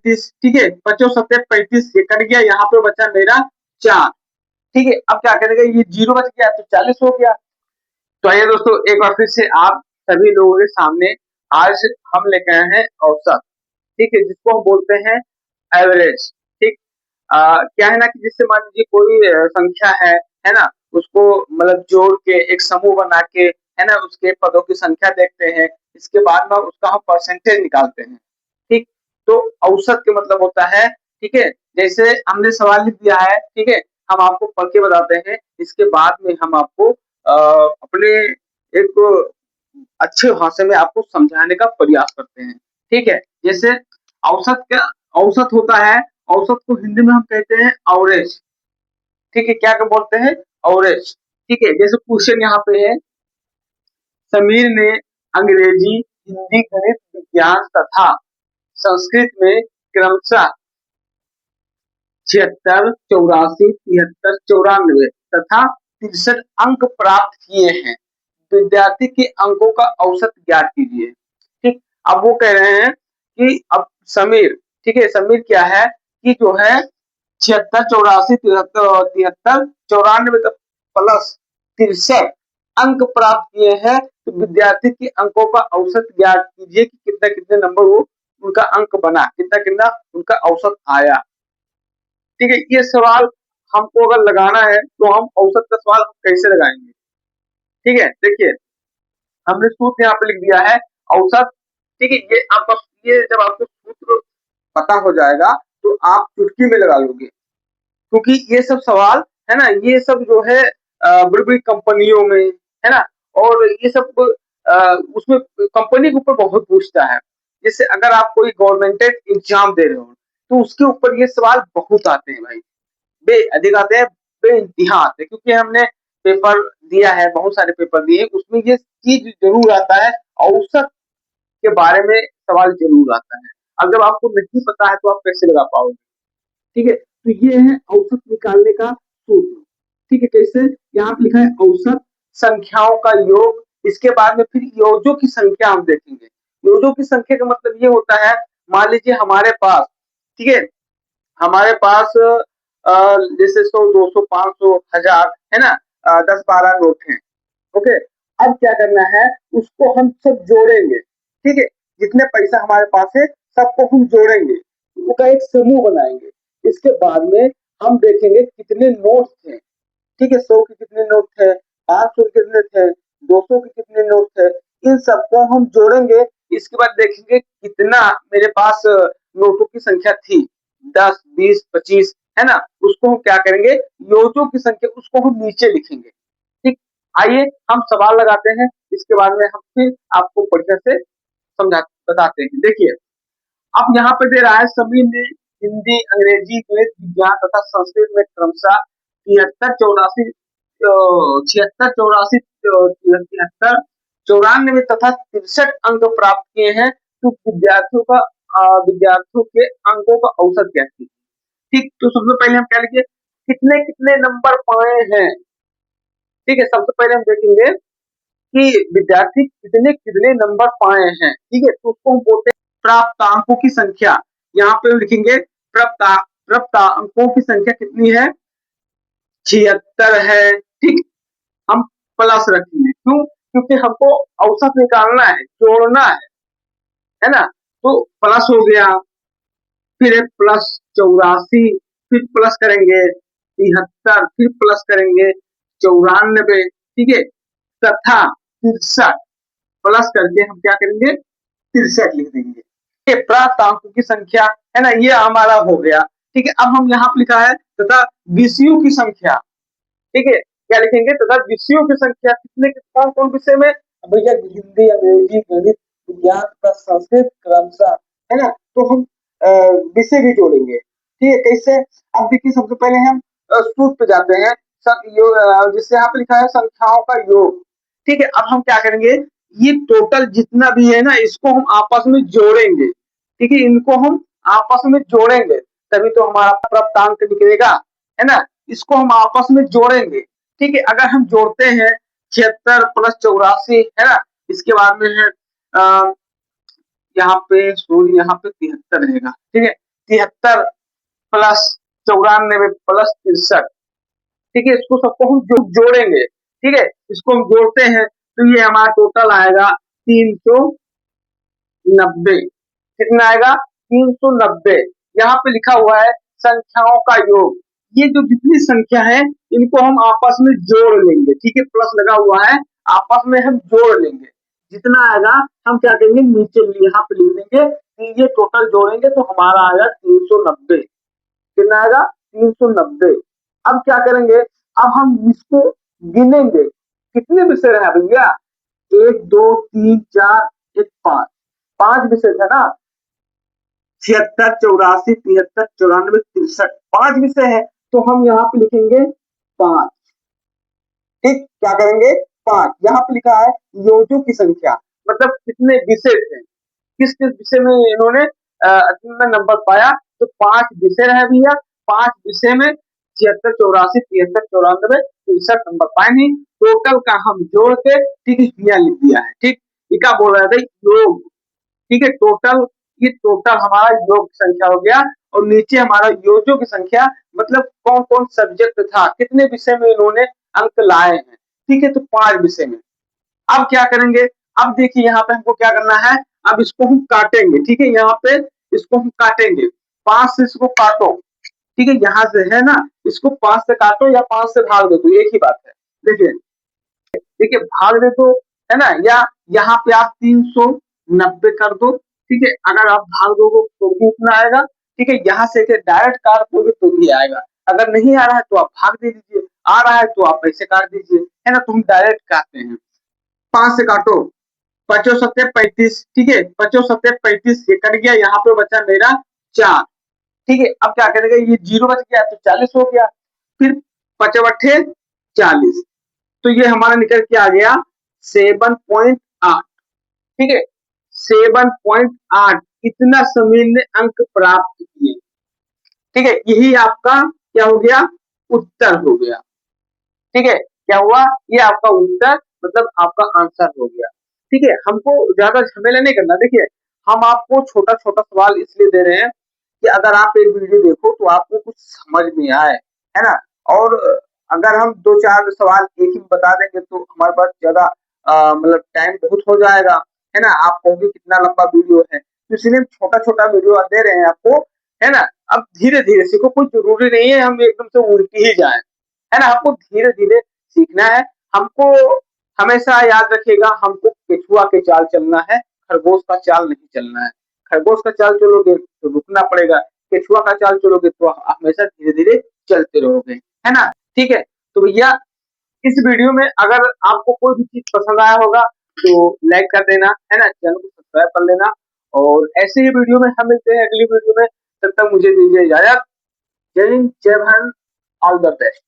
35, ठीक है, 5 7 35, ये कट गया, यहाँ पे बचा मेरा 4, ठीक है। अब क्या करेंगे, ये 0 बच गया तो 40 हो गया। तो आइए दोस्तों, एक बार फिर से आप सभी लोगों के सामने आज हम लेके आए हैं औसत, ठीक है, जिसको हम बोलते हैं एवरेज, ठीक। क्या है ना कि जिससे मान लीजिए कोई संख्या है ना, उसको मतलब जोड़ के एक समूह बना के, है ना, उसके पदों की संख्या देखते हैं, इसके बाद में उसका हम परसेंटेज निकालते हैं, ठीक। तो औसत के मतलब होता है, ठीक है, जैसे हमने सवाल लिख दिया है, ठीक है, हम आपको पढ़ के बताते हैं, इसके बाद में हम आपको अपने एक अच्छे भाषा में आपको समझाने का प्रयास करते हैं, ठीक है। जैसे औसत क्या औसत होता है, औसत को हिंदी में हम कहते हैं एवरेज, ठीक है, क्या क्या बोलते हैं, एवरेज, ठीक है। जैसे क्वेश्चन यहाँ पे है, समीर ने अंग्रेजी, हिंदी, गणित, विज्ञान तथा संस्कृत में क्रमशः 76, 84, 73, 94 तथा 63 अंक प्राप्त किए हैं। विद्यार्थी के अंकों का औसत ज्ञात कीजिए, ठीक। अब वो कह रहे हैं कि अब समीर, ठीक है, समीर क्या है कि जो है 76, 84, 73, 94 प्लस 63 अंक प्राप्त किए हैं, तो विद्यार्थी के अंकों का औसत ज्ञात कीजिए कि कितने कितने नंबर वो उनका अंक बना, कितना कितना उनका औसत आया, ठीक है। ये सवाल हमको अगर लगाना है तो हम औसत का सवाल कैसे लगाएंगे, ठीक है। देखिए, हमने सूत्र यहाँ पे लिख दिया है औसत, ठीक है। ये जब आपको सूत्र पता हो जाएगा तो आप चुटकी में लगा लोगे, क्योंकि ये सब सवाल है ना, ये सब जो है बड़ी बड़ी कंपनियों में, है ना, और ये सब उसमें कंपनी के ऊपर बहुत पूछता है। जैसे अगर आप कोई गवर्नमेंटेड एग्जाम दे रहे हो तो उसके ऊपर ये सवाल बहुत आते हैं भाई, बे अधिक आते हैं, बेइंतहा आते हैं, क्योंकि हमने पेपर दिया है, बहुत सारे पेपर दिए, उसमें ये चीज जरूर आता है, औसत के बारे में सवाल जरूर आता है। अब जब आपको नहीं पता है तो आप कैसे लगा पाओगे, ठीक है। तो ये है औसत निकालने का सूत्र, ठीक है। कैसे, यहाँ पे लिखा है औसत संख्याओं का योग, इसके बाद में फिर योजों की संख्या हम देखेंगे। योजों की संख्या का मतलब ये होता है, मान लीजिए हमारे पास, ठीक है, हमारे पास जैसे 100, 200, 500, 1000, है ना, 10-12 नोट हैं, ओके। अब क्या करना है, उसको हम सब जोड़ेंगे, ठीक है, जितने पैसा हमारे पास है सबको हम जोड़ेंगे, उसका एक समूह बनाएंगे। इसके बाद में हम देखेंगे कितने नोट थे, ठीक है, 100 के कितने नोट थे, 500 के कितने थे, 200 के कितने नोट थे, इन सबको हम जोड़ेंगे। इसके बाद देखेंगे कितना मेरे पास नोटों की संख्या थी, 10, 20, 25, है ना, उसको हम क्या करेंगे, योजों की संख्या उसको हम नीचे लिखेंगे, ठीक। आइए हम सवाल लगाते हैं, इसके बाद में हम फिर आपको बढ़िया से समझा बताते हैं। देखिए, अब यहाँ पे दे रहा है, सभी ने हिंदी, अंग्रेजी, गणित, विज्ञान तथा संस्कृत में क्रमशः 73, 84, 76, 84, 73, 94 तथा 63 अंक प्राप्त किए हैं, तो विद्यार्थियों के अंकों का औसत क्या थी, ठीक। तो सबसे पहले हम क्या लिखे, कितने कितने नंबर पाए हैं, ठीक है। सबसे पहले हम देखेंगे कि विद्यार्थी कितने कितने नंबर पाए हैं, ठीक है, तो उसको हम बोलते हैं प्राप्त अंकों की संख्या। यहाँ पे हम लिखेंगे प्राप्त अंकों की संख्या कितनी है, 76 है, ठीक। हम प्लस रखेंगे, क्यों, क्योंकि हमको औसत निकालना है, जोड़ना है ना, तो प्लस हो गया, फिर प्लस 84, फिर प्लस करेंगे 73, फिर प्लस करेंगे 94, ठीक है, तथा 63 प्लस करके हम क्या करेंगे, 63 लिख देंगे। ये प्राप्त अंकों की संख्या है ना, ये हमारा हो गया, ठीक है। अब हम यहाँ पे लिखा है तथा विषयों की संख्या, ठीक है, क्या लिखेंगे, तथा विषयों की संख्या कितने, कौन कौन विषय में, भैया हिंदी, अंग्रेजी, गणित, विज्ञान तथा संस्कृत क्रमशः, है ना, तो हम विषय भी जोड़ेंगे, ठीक है। कैसे, अब देखिए सबसे पहले हम सूत्र पे जाते हैं, जिससे यहाँ पे लिखा है संख्याओं का योग, ठीक है। अब हम क्या करेंगे, ये टोटल जितना भी है ना, इसको हम आपस में जोड़ेंगे, ठीक है, इनको हम आपस में जोड़ेंगे, तभी तो हमारा प्राप्तांक निकलेगा, है ना। इसको हम आपस में जोड़ेंगे, ठीक है। अगर हम जोड़ते हैं 76 प्लस 84, है ना, इसके बाद में है यहाँ पे 73 रहेगा, ठीक है। 73 प्लस 94 प्लस 63। ठीक है, इसको सबको हम जोड़ेंगे। ठीक है, इसको हम जोड़ते हैं तो ये हमारा टोटल आएगा 390। कितना आएगा? 390। यहाँ पे लिखा हुआ है संख्याओं का योग। ये जो जितनी संख्या है इनको हम आपस में जोड़ लेंगे। ठीक है, प्लस लगा हुआ है, आपस में हम जोड़ लेंगे। जितना आएगा हम क्या करेंगे, नीचे यहाँ पे लिख देंगे कि ये टोटल जोड़ेंगे तो हमारा आएगा 390। कितना आएगा? 390। अब क्या करेंगे, अब हम इसको गिनेंगे। कितने विषय रहा भैया? 1 2 3 4 1 5, 5 विषय है ना। 76 84 73 94 63, 5 विषय है तो हम यहाँ पे लिखेंगे 5। ठीक, क्या करेंगे? 5। यहाँ पे लिखा है योजों की संख्या, मतलब कितने विषय थे, किस किस विषय में इन्होंने नंबर पाया। तो 5 विषय रहे भैया, 5 विषय में 76 84 73 94 63 नंबर पाए नहीं। टोटल का हम जोड़ के ठीक यहाँ लिख दिया है। ठीक, ये क्या बोल रहे थे? योग। ठीक है, टोटल, ये टोटल हमारा योग संख्या हो गया। और नीचे हमारा योजों की संख्या, मतलब कौन कौन सब्जेक्ट था, कितने विषय में इन्होंने अंक लाए हैं। ठीक है, तो 5 विषय में। अब क्या करेंगे, अब देखिए यहाँ पे हमको क्या करना है, अब इसको हम काटेंगे। ठीक है, यहाँ पे इसको हम काटेंगे, 5 से इसको काटो। ठीक है, यहाँ से है ना, इसको 5 से काटो या 5 से भाग दो, तो एक ही बात है। देखिए, देखिए भाग दे तो है ना, या यहाँ पे आप 390 कर दो। ठीक है, अगर आप भाग दोगे तो भी उतना आएगा। ठीक है, यहाँ से डायरेक्ट काट दोगे तो भी आएगा। अगर नहीं आ रहा है तो आप भाग दे दीजिए, आ रहा है तो आप ऐसे काट दीजिए, है ना। तो हम डायरेक्ट काटते हैं। 5 से काटो, 5 सत्ते 35। ठीक है, 5 सत्ते 35, ये कट गया, यहाँ पे बचा मेरा 4। ठीक है, अब क्या करेंगे, ये 0 बच गया तो 40 हो गया। फिर 5 अट्ठे 40, तो ये हमारा निकल के आ गया 7.8। ठीक है, 7.8 इतना समीर ने अंक प्राप्त किए। ठीक है, यही आपका क्या हो गया, उत्तर हो गया। ठीक है, क्या हुआ, ये आपका उत्तर, मतलब आपका आंसर हो गया। ठीक है, हमको ज्यादा झमेला नहीं करना। देखिए, हम आपको छोटा छोटा सवाल इसलिए दे रहे हैं कि अगर आप एक वीडियो देखो तो आपको कुछ समझ में आए, है ना। और अगर हम 2 4 सवाल एक ही बता देंगे तो हमारे पास ज्यादा मतलब टाइम बहुत हो जाएगा, है ना। आप कहोगे कितना लंबा वीडियो है, तो इसलिए हम छोटा छोटा वीडियो दे रहे हैं आपको, है ना। अब धीरे धीरे सीखो, कोई जरूरी नहीं है हम एकदम से उल्टी ही जाए, है ना। हमको धीरे धीरे सीखना है। हमको हमेशा याद रखिएगा, हमको केचुआ के चाल चलना है, खरगोश का चाल नहीं चलना है। खरगोश का चाल चलोगे तो रुकना पड़ेगा, केचुआ का चाल चलोगे तो हमेशा धीरे धीरे चलते रहोगे, है ना। ठीक है, तो भैया इस वीडियो में अगर आपको कोई भी चीज पसंद आया होगा तो लाइक कर देना, है ना, चैनल को सब्सक्राइब कर लेना। और ऐसे ही वीडियो में हम मिलते हैं अगली वीडियो में, तब तक मुझे दीजिए इजाजत। जय हिंद, जय भारत, ऑल द बेस्ट।